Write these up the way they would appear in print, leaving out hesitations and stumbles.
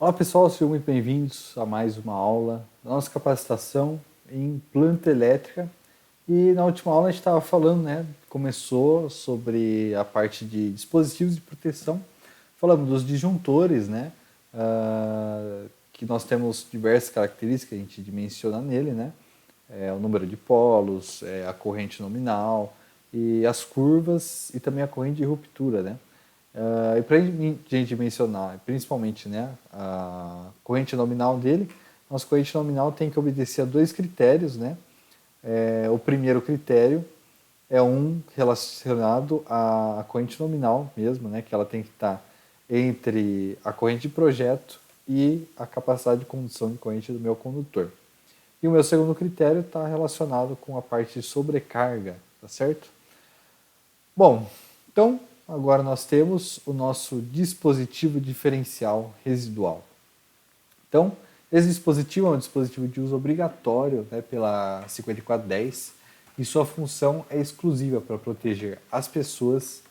Olá pessoal, sejam muito bem-vindos a mais uma aula da nossa capacitação em planta elétrica. E na última aula a gente estava falando, né? Começou sobre a parte de dispositivos de proteção, falamos dos disjuntores, né? Que nós temos diversas características que a gente dimensiona nele, né? O número de polos, a corrente nominal e as curvas e também a corrente de ruptura, né? E para a gente mencionar, principalmente, né, a corrente nominal dele, nossa corrente nominal tem que obedecer a dois critérios, né? O primeiro critério é um relacionado à corrente nominal mesmo, né, que ela tem que estar entre a corrente de projeto e a capacidade de condução de corrente do meu condutor. E o meu segundo critério está relacionado com a parte de sobrecarga, tá certo? Bom, então agora nós temos o nosso dispositivo diferencial residual. Então, esse dispositivo é um dispositivo de uso obrigatório, né, pela 5410 e sua função é exclusiva para proteger as pessoas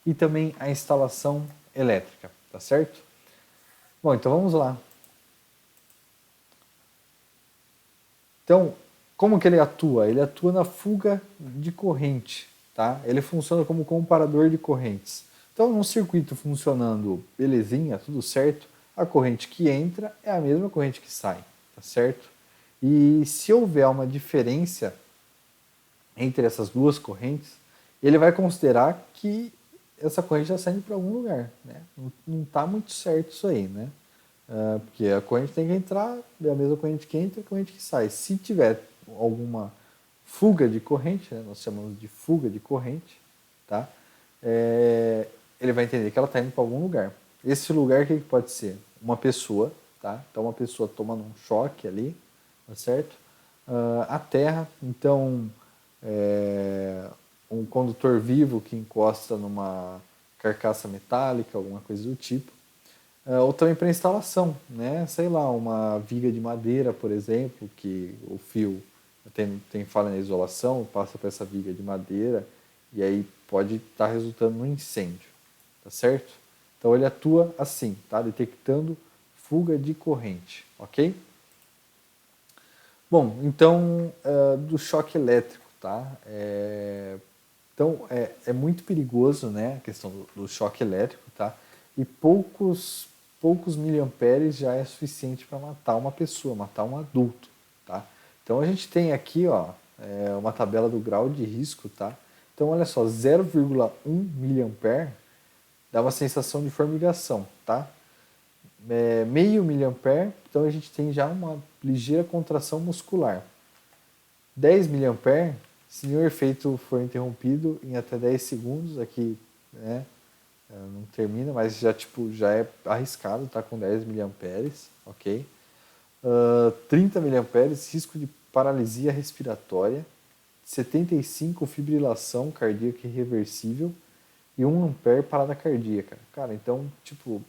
e também a instalação elétrica, tá certo? Bom, então vamos lá. Então, como que ele atua? Ele atua na fuga de corrente, tá? Ele funciona como comparador de correntes. Então, num circuito funcionando belezinha, tudo certo, a corrente que entra é a mesma corrente que sai, tá certo? E se houver uma diferença entre essas duas correntes, ele vai considerar que essa corrente está saindo para algum lugar, né? Não está muito certo isso aí, né? Porque a corrente tem que entrar, é a mesma corrente que entra e a corrente que sai. Se tiver alguma fuga de corrente, né, nós chamamos de fuga de corrente, tá? Ele vai entender que ela está indo para algum lugar. Esse lugar, o que pode ser? Uma pessoa, tá? Então, uma pessoa tomando um choque ali, tá certo? A terra, então, um condutor vivo que encosta numa carcaça metálica, alguma coisa do tipo. Ou também para instalação, né? Sei lá, uma viga de madeira, por exemplo, que o fio tem falha na isolação, passa para essa viga de madeira e aí pode estar resultando num incêndio, tá certo? Então ele atua assim, tá? Detectando fuga de corrente, ok? Bom, então do choque elétrico, tá? Então é muito perigoso, né? A questão do choque elétrico, tá? E poucos miliamperes já é suficiente para matar uma pessoa, matar um adulto, tá? Então a gente tem aqui, ó, uma tabela do grau de risco, tá? Então olha só, 0,1 miliampere dá uma sensação de formigação, tá? Meio miliampere, então a gente tem já uma ligeira contração muscular. 10 miliampere, se nenhum efeito for interrompido em até 10 segundos, aqui, né, não termina, mas já é arriscado, tá com 10 miliamperes, ok? 30 miliamperes, risco de paralisia respiratória, 75 fibrilação cardíaca irreversível e 1 ampere parada cardíaca. Cara, então, tipo,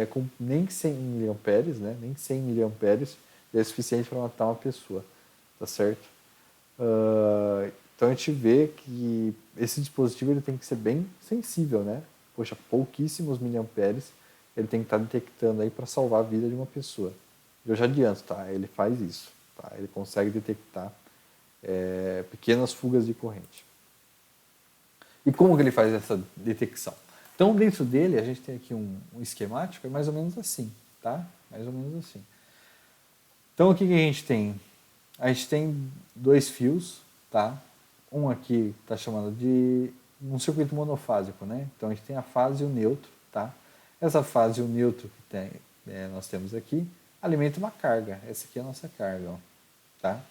com nem 100 miliamperes, né, nem 100 miliamperes é suficiente para matar uma pessoa, tá certo? Então a gente vê que esse dispositivo ele tem que ser bem sensível, né? Poxa, pouquíssimos miliamperes ele tem que estar detectando aí para salvar a vida de uma pessoa. Eu já adianto, tá? Ele faz isso, tá? Ele consegue detectar pequenas fugas de corrente. E como que ele faz essa detecção? Então dentro dele a gente tem aqui um esquemático, é mais ou menos assim, tá? Mais ou menos assim. Então o que a gente tem? A gente tem dois fios, tá? Um aqui está chamado de um circuito monofásico, né? Então a gente tem a fase e o neutro, tá? Essa fase e o neutro que nós temos aqui alimenta uma carga. Essa aqui é a nossa carga, ó, tá?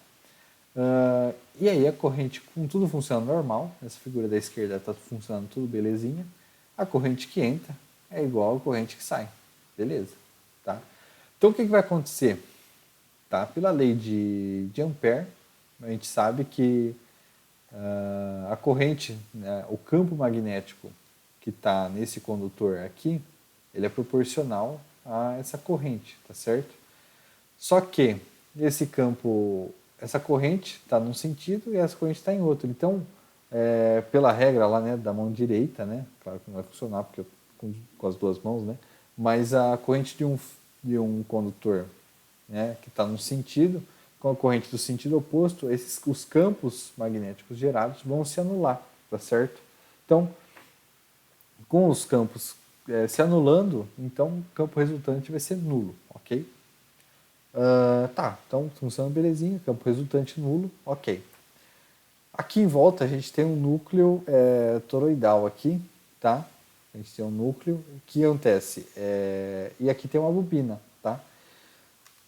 E aí a corrente com tudo funcionando normal, essa figura da esquerda está funcionando tudo belezinha. A corrente que entra é igual à corrente que sai, beleza? Tá? Então o que vai acontecer? Tá? Pela lei de Ampère, a gente sabe que a corrente, né, o campo magnético que está nesse condutor aqui, ele é proporcional a essa corrente, tá certo? Só que esse campo, essa corrente está num sentido e essa corrente está em outro. Então, pela regra lá, né, da mão direita, né, claro que não vai funcionar porque com as duas mãos, né, mas a corrente de um condutor, né, que está num sentido, com a corrente do sentido oposto, os campos magnéticos gerados vão se anular, tá certo? Então, com os campos se anulando, então o campo resultante vai ser nulo, ok? Tá, então funciona belezinha, campo resultante nulo, ok. Aqui em volta a gente tem um núcleo toroidal aqui, tá? A gente tem um núcleo, o que acontece? E aqui tem uma bobina, tá?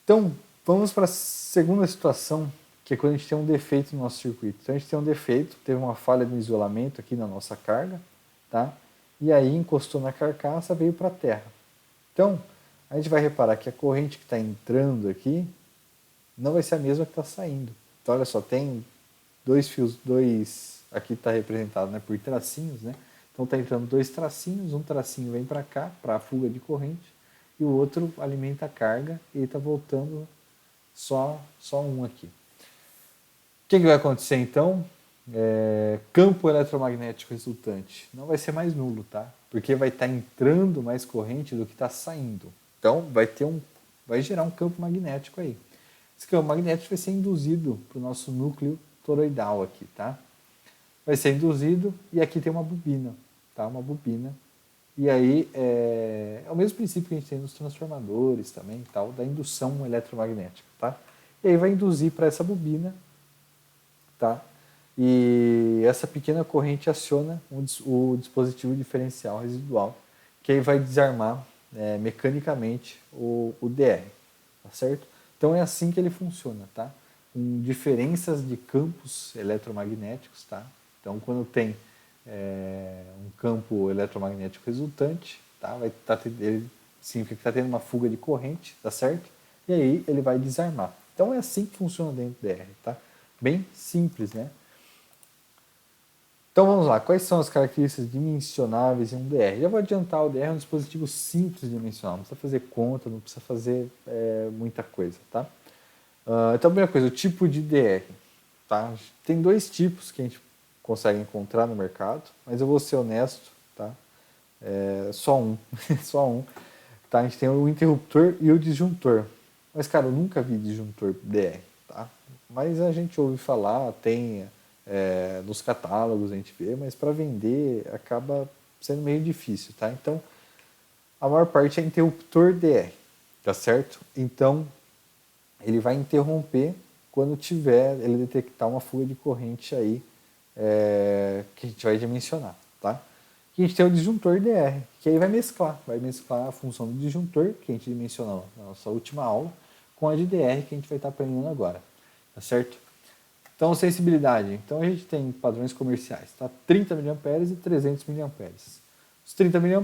Então, vamos para a segunda situação, que é quando a gente tem um defeito no nosso circuito. Então, a gente tem um defeito, teve uma falha no isolamento aqui na nossa carga, tá? E aí encostou na carcaça, veio para a terra. Então, a gente vai reparar que a corrente que está entrando aqui não vai ser a mesma que está saindo. Então, olha só, tem dois fios, aqui está representado, né, por tracinhos, né? Então está entrando dois tracinhos, um tracinho vem para cá, para a fuga de corrente, e o outro alimenta a carga e está voltando só um aqui. O que vai acontecer então? Campo eletromagnético resultante não vai ser mais nulo, tá? Porque vai estar entrando mais corrente do que está saindo. Então vai gerar um campo magnético aí. Esse campo magnético vai ser induzido para o nosso núcleo toroidal aqui, tá? Vai ser induzido e aqui tem uma bobina, tá? Uma bobina. E aí é o mesmo princípio que a gente tem nos transformadores também, tal, da indução eletromagnética, tá? E aí vai induzir para essa bobina, tá? E essa pequena corrente aciona o dispositivo diferencial residual, que aí vai desarmar mecanicamente o DR, tá certo? Então é assim que ele funciona, tá? Com diferenças de campos eletromagnéticos, tá? Então quando tem um campo eletromagnético resultante, tá? Ele significa que está tendo uma fuga de corrente, tá certo? E aí ele vai desarmar. Então é assim que funciona dentro do DR, tá? Bem simples, né? Então vamos lá, quais são as características dimensionáveis em um DR? Já vou adiantar, o DR é um dispositivo simples de dimensionar, não precisa fazer conta, não precisa fazer muita coisa, tá? Então, a primeira coisa, o tipo de DR. Tá? Tem dois tipos que a gente consegue encontrar no mercado, mas eu vou ser honesto, tá? Só um, só um. Tá? A gente tem o interruptor e o disjuntor. Mas, cara, eu nunca vi disjuntor DR, tá? Mas a gente ouve falar, tem nos catálogos a gente vê, mas para vender acaba sendo meio difícil, tá? Então, a maior parte é interruptor DR, tá certo? Então, ele vai interromper quando ele detectar uma fuga de corrente aí que a gente vai dimensionar, tá? E a gente tem o disjuntor DR, que aí vai mesclar a função do disjuntor, que a gente dimensionou na nossa última aula, com a de DR que a gente vai estar aprendendo agora, tá certo? Então, sensibilidade. Então, a gente tem padrões comerciais, tá? 30 mA e 300 mA. Os 30 mA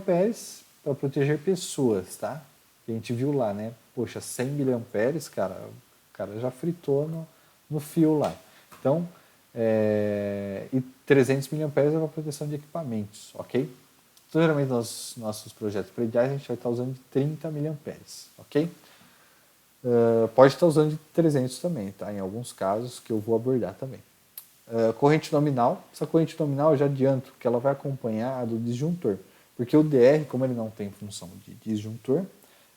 para proteger pessoas, tá? Que a gente viu lá, né? Poxa, 100 mA, cara, o cara já fritou no fio lá. Então, e 300 mA é para proteção de equipamentos, ok? Então, geralmente, nos nossos projetos prediais, a gente vai estar usando de 30 mA, ok? Pode estar usando de 300 também, tá? Em alguns casos que eu vou abordar também. Corrente nominal. Essa corrente nominal eu já adianto que ela vai acompanhar a do disjuntor. Porque o DR, como ele não tem função de disjuntor,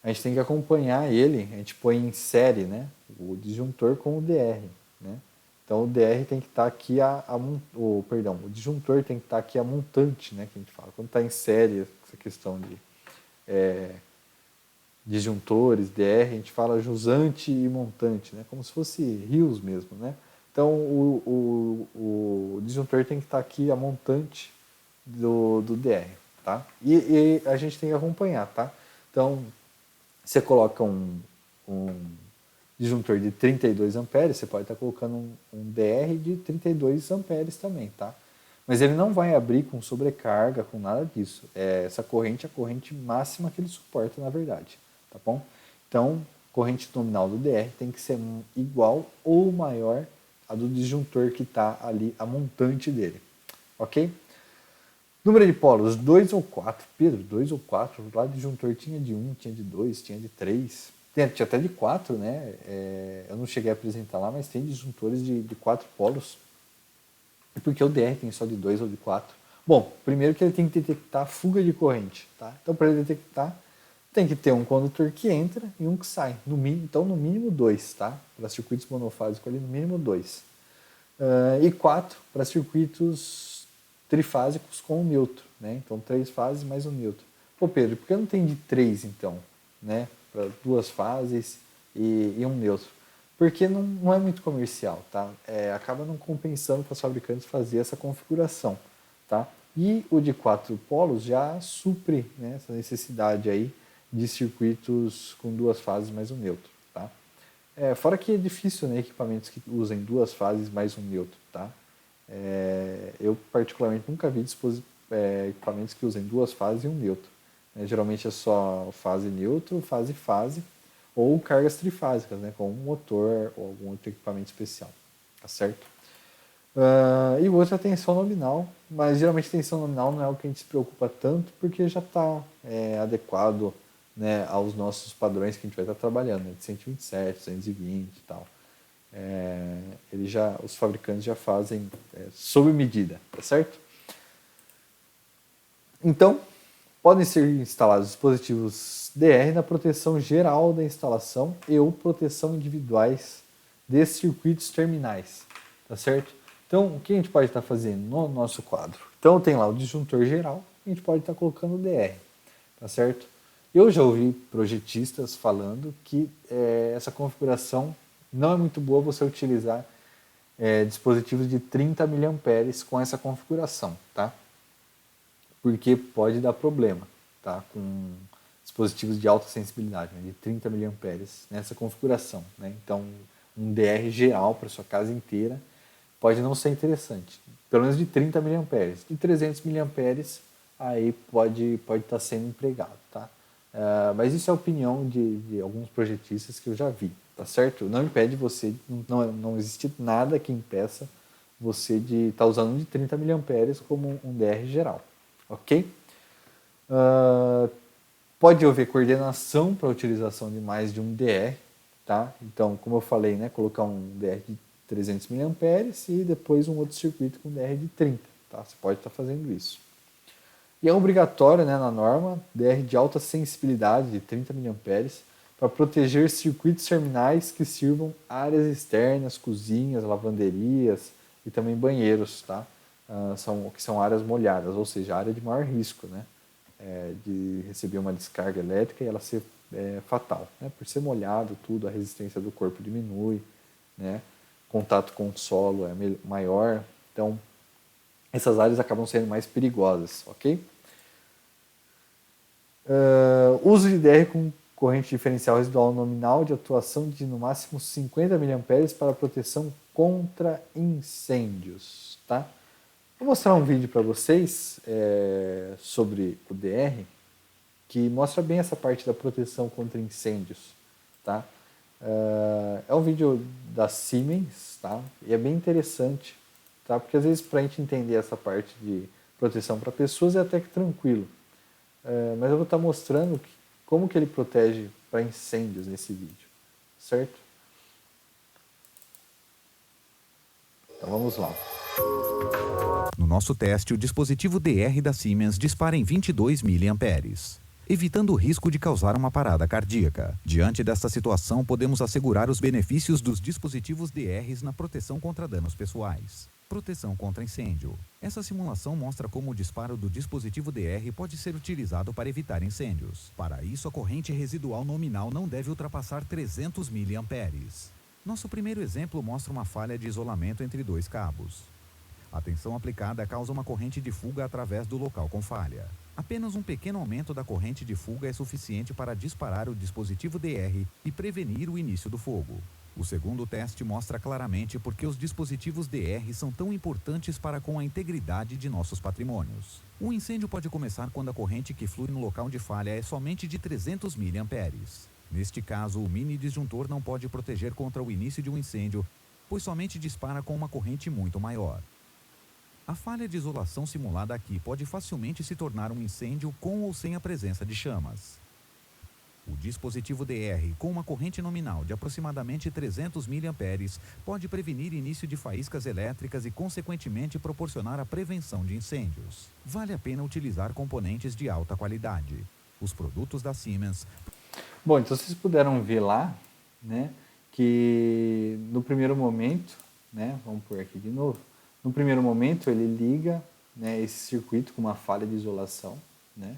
a gente tem que acompanhar ele, a gente põe em série, né? O disjuntor com o DR, né? Então o DR tem que estar aqui o disjuntor tem que estar aqui a montante, né? Que a gente fala. Quando está em série, essa questão de disjuntores, DR, a gente fala jusante e montante, né? Como se fosse rios mesmo, né? Então o disjuntor tem que estar aqui a montante do DR, tá? E a gente tem que acompanhar, tá? Então você coloca um disjuntor de 32 amperes, você pode estar colocando um DR de 32 amperes também, tá? Mas ele não vai abrir com sobrecarga, com nada disso. Essa corrente é a corrente máxima que ele suporta, na verdade, tá bom? Então, corrente nominal do DR tem que ser igual ou maior a do disjuntor que está ali, a montante dele, ok? Número de polos, 2 ou 4. Pedro, 2 ou 4. Lá de disjuntor tinha de 1, tinha de 2, tinha de 3. Tinha até de 4, né? Eu não cheguei a apresentar lá, mas tem disjuntores de 4 polos. E por que o DR tem só de 2 ou de 4? Bom, primeiro que ele tem que detectar a fuga de corrente, tá? Então, para ele detectar, tem que ter um condutor que entra e um que sai. Então, no mínimo 2, tá? Para circuitos monofásicos ali, no mínimo 2. E 4 para circuitos trifásicos com o neutro, né? Então, 3 fases mais um neutro. Pô, Pedro, por que não tem de 3, então? Né? Para 2 fases e um neutro? Porque não é muito comercial, tá? Acaba não compensando para os fabricantes fazer essa configuração, tá? E o de 4 polos já supre, né, essa necessidade aí de circuitos com 2 fases mais um neutro, tá? Fora que é difícil, né, equipamentos que usem 2 fases mais um neutro, tá? Eu particularmente nunca vi equipamentos que usem 2 fases e um neutro, né? Geralmente é só fase neutro, fase, ou cargas trifásicas, né, com um motor ou algum outro equipamento especial, tá certo? E o outro é a tensão nominal, mas geralmente a tensão nominal não é o que a gente se preocupa tanto, porque já está adequado, né, aos nossos padrões que a gente vai estar trabalhando, né, de 127, 220 e tal. Os fabricantes já fazem sob medida, tá certo? Então, podem ser instalados dispositivos DR na proteção geral da instalação e ou proteção individuais desses circuitos terminais, tá certo? Então, o que a gente pode estar fazendo no nosso quadro? Então, tem lá o disjuntor geral, a gente pode estar colocando o DR, tá certo? Eu já ouvi projetistas falando que essa configuração não é muito boa você utilizar dispositivos de 30 mA com essa configuração, tá? Porque pode dar problema, tá? Com dispositivos de alta sensibilidade, né? De 30 mA nessa configuração, né? Então, um DR geral para sua casa inteira pode não ser interessante. Pelo menos de 30 mA. De 300 mA, aí pode estar sendo empregado, tá? Mas isso é a opinião de alguns projetistas que eu já vi, tá certo? Não impede você, não existe nada que impeça você de estar usando um de 30 mA como um DR geral, ok? Pode haver coordenação para a utilização de mais de um DR, tá? Então, como eu falei, né, colocar um DR de 300 mA e depois um outro circuito com DR de 30, tá? Você pode estar fazendo isso. E é obrigatório, né, na norma, DR de alta sensibilidade de 30 mA para proteger circuitos terminais que sirvam áreas externas, cozinhas, lavanderias e também banheiros, tá? Que são áreas molhadas, ou seja, área de maior risco, né? De receber uma descarga elétrica e ela ser fatal, né? Por ser molhado, tudo, a resistência do corpo diminui, né? Contato com o solo é maior, então essas áreas acabam sendo mais perigosas, ok? Uso de DR com corrente diferencial residual nominal de atuação de no máximo 50 mA para proteção contra incêndios, tá? Vou mostrar um vídeo para vocês sobre o DR que mostra bem essa parte da proteção contra incêndios, tá? É um vídeo da Siemens, tá? E é bem interessante, tá? Porque às vezes para a gente entender essa parte de proteção para pessoas é até que tranquilo. Mas eu vou estar mostrando como que ele protege para incêndios nesse vídeo, certo? Então vamos lá. No nosso teste, o dispositivo DR da Siemens dispara em 22 mA, evitando o risco de causar uma parada cardíaca. Diante desta situação, podemos assegurar os benefícios dos dispositivos DRs na proteção contra danos pessoais. Proteção contra incêndio. Essa simulação mostra como o disparo do dispositivo DR pode ser utilizado para evitar incêndios. Para isso, a corrente residual nominal não deve ultrapassar 300 mA. Nosso primeiro exemplo mostra uma falha de isolamento entre dois cabos. A tensão aplicada causa uma corrente de fuga através do local com falha. Apenas um pequeno aumento da corrente de fuga é suficiente para disparar o dispositivo DR e prevenir o início do fogo. O segundo teste mostra claramente por que os dispositivos DR são tão importantes para com a integridade de nossos patrimônios. Um incêndio pode começar quando a corrente que flui no local de falha é somente de 300 mA. Neste caso, o mini disjuntor não pode proteger contra o início de um incêndio, pois somente dispara com uma corrente muito maior. A falha de isolação simulada aqui pode facilmente se tornar um incêndio com ou sem a presença de chamas. O dispositivo DR, com uma corrente nominal de aproximadamente 300 mA, pode prevenir início de faíscas elétricas e, consequentemente, proporcionar a prevenção de incêndios. Vale a pena utilizar componentes de alta qualidade. os produtos da Siemens. Bom, então vocês puderam ver lá, né, que no primeiro momento, né, vamos pôr aqui de novo, no primeiro momento ele liga, né, esse circuito com uma falha de isolação, né,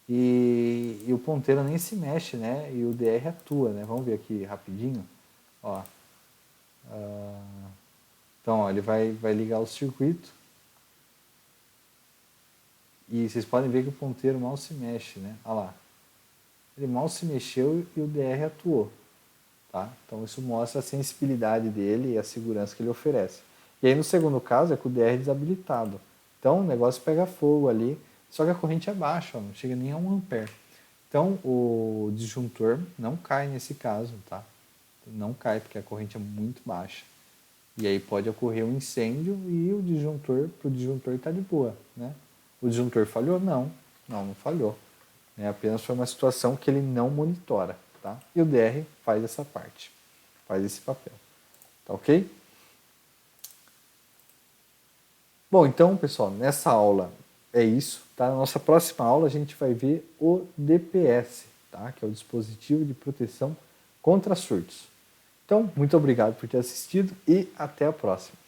e o ponteiro nem se mexe, né, e o DR atua, né, vamos ver aqui rapidinho, ó, então ó, ele vai ligar o circuito e vocês podem ver que o ponteiro mal se mexe, né, olha lá, ele mal se mexeu e o DR atuou. Tá? Então isso mostra a sensibilidade dele e a segurança que ele oferece. E aí no segundo caso é com o DR desabilitado. Então o negócio pega fogo ali, só que a corrente é baixa, ó, não chega nem a 1 ampere. Então o disjuntor não cai nesse caso, tá? Não cai porque a corrente é muito baixa. E aí pode ocorrer um incêndio e o disjuntor, pro disjuntor está de boa, né? O disjuntor falhou? Não falhou. Apenas foi uma situação que ele não monitora. Tá? E o DR faz essa parte, faz esse papel. Tá ok? Bom, então, pessoal, nessa aula é isso. Tá? Na nossa próxima aula a gente vai ver o DPS, tá? Que é o dispositivo de proteção contra surtos. Então, muito obrigado por ter assistido e até a próxima.